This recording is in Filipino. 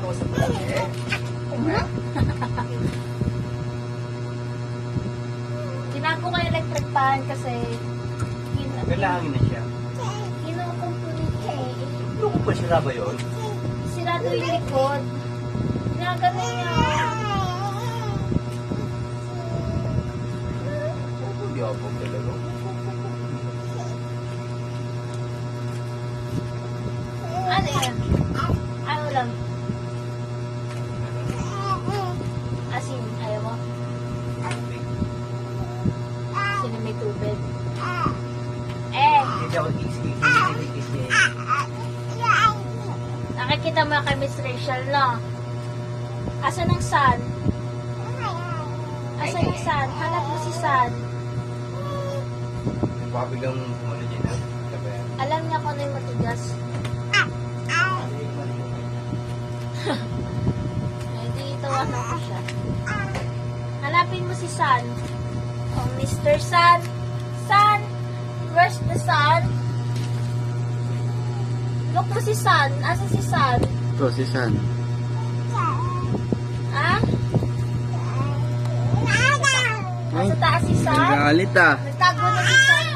kinakausap mo lang eh. Tinago ko yung electric fan kasi Kailangan na siya. kinukumpuni ka eh. Ano ba sila ba yun? Sirado yung likod. Ginagano niya. Hindi ako talaga. Ano yan? Ano lang? Asin, ayaw mo? Sino may tubig? Hindi ako kikis niya. Nakikita mo kay Miss Rachel, no? Asan ang sun? Asan ang sun? Hanap mo si sun. Nagpapabiglang kumano niya na. Sabayan. Alam niya kung ano yung matigas. Eh, dito ano ko siya. Hanapin mo si Sun. Oh, Mr. Sun. Sun! Where's the sun? Look mo si Sun. Asa si Sun? Ito, si San. Ha? Nasa taas si Sun? Nagalit ah. Nagtago na si Sun.